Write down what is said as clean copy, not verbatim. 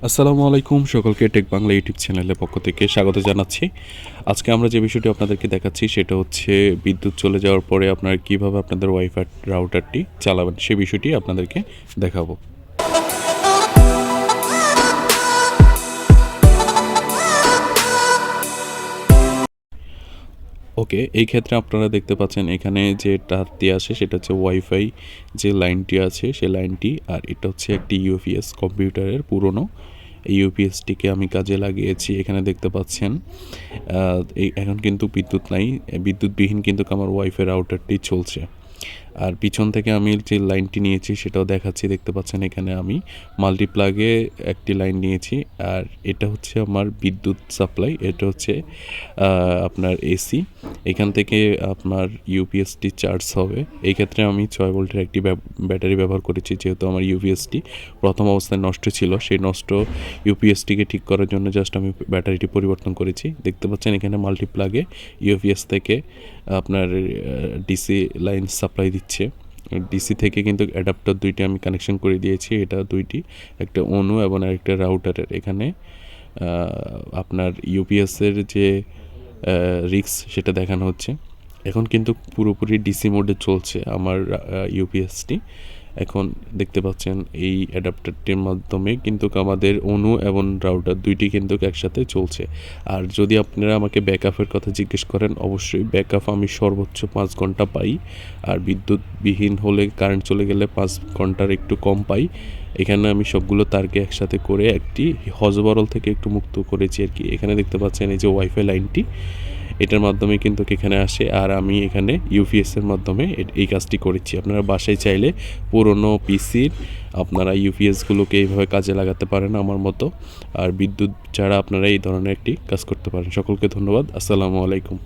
আসসালামু আলাইকুম, সকলকে টেক বাংলা ইউটিউব চ্যানেলের পক্ষ থেকে স্বাগত জানাচ্ছি। আজকে আমরা যে বিষয়টি আপনাদেরকে দেখাচ্ছি সেটা হচ্ছে বিদ্যুৎ চলে যাওয়ার পরে আপনারা কিভাবে আপনাদের ওয়াইফাই রাউটারটি চালাবেন সেই বিষয়টি আপনাদেরকে দেখাবো। ওকে, এই ক্ষেত্রে আপনারা দেখতে পাচ্ছেন এখানে যে তারটি আসে সেটা হচ্ছে ওয়াইফাই যে লাইনটি আছে সেই লাইনটি, আর এটা হচ্ছে একটি ইউপিএস কম্পিউটারের পুরনো। এই ইউপিএসটিকে আমি কাজে লাগিয়েছি। এখানে দেখতে পাচ্ছেন এখন কিন্তু বিদ্যুৎ নাই, বিদ্যুৎবিহীন কিন্তু আমার ওয়াইফাই রাউটারটি চলছে। আর পিছন থেকে আমি যে লাইনটি নিয়েছি সেটাও দেখাচ্ছি, দেখতে পাচ্ছেন এখানে আমি মাল্টিপ্লাগে একটি লাইন নিয়েছি। আর এটা হচ্ছে আমার বিদ্যুৎ সাপ্লাই, এটা হচ্ছে আপনার এসি। এখান থেকে আপনার ইউপিএসটি চার্জ হবে। এই ক্ষেত্রে আমি 6 ভোল্টের একটি ব্যাটারি ব্যবহার করেছি, যেহেতু আমার ইউপিএসটি প্রথম অবস্থায় নষ্ট ছিল। সেই নষ্ট ইউপিএসটিকে ঠিক করার জন্য জাস্ট আমি ব্যাটারিটি পরিবর্তন করেছি। দেখতে পাচ্ছেন এখানে মাল্টিপ্লাগে ইউপিএস থেকে আপনার ডিসি লাইন সাপ্লাই দিচ্ছে। ডিসি থেকে কিন্তু অ্যাডাপ্টার দুইটি আমি কানেকশন করে দিয়েছি, এটা দুইটি, একটা অনু এবং আরেকটা রাউটারের। এখানে আপনার ইউপিএসের যে রিক্স সেটা দেখানো হচ্ছে। এখন কিন্তু পুরোপুরি ডিসি মোডে চলছে আমার ইউপিএসটি। এখন দেখতে পাচ্ছেন এই অ্যাডাপ্টারটির মাধ্যমে কিন্তু আমাদের অনু এবং রাউটার দুইটি কিন্তু একসাথে চলছে। আর যদি আপনারা আমাকে ব্যাকআপের কথা জিজ্ঞেস করেন, অবশ্যই ব্যাকআপ আমি সর্বোচ্চ 5 ঘন্টা পাই। আর বিদ্যুৎবিহীন হলে, কারেন্ট চলে গেলে 5 ঘন্টার একটু কম পাই। এখানে আমি সবগুলো তারকে একসাথে করে একটি হজবরল থেকে একটু মুক্ত করেছি আর কি। এখানে দেখতে পাচ্ছেন এই যে ওয়াইফাই লাইনটি, এটার মাধ্যমে কিন্তু এখানে আসে, আর আমি এখানে ইউপিএসের মাধ্যমে এই কাজটি করেছি। আপনারা বাসায় চাইলে পুরনো পিসির আপনারা ইউপিএসগুলোকে এইভাবে কাজে লাগাতে পারেন আমার মতো। আর বিদ্যুৎ ছাড়া আপনারা এই ধরনের একটি কাজ করতে পারেন। সকলকে ধন্যবাদ। আসসালামু আলাইকুম।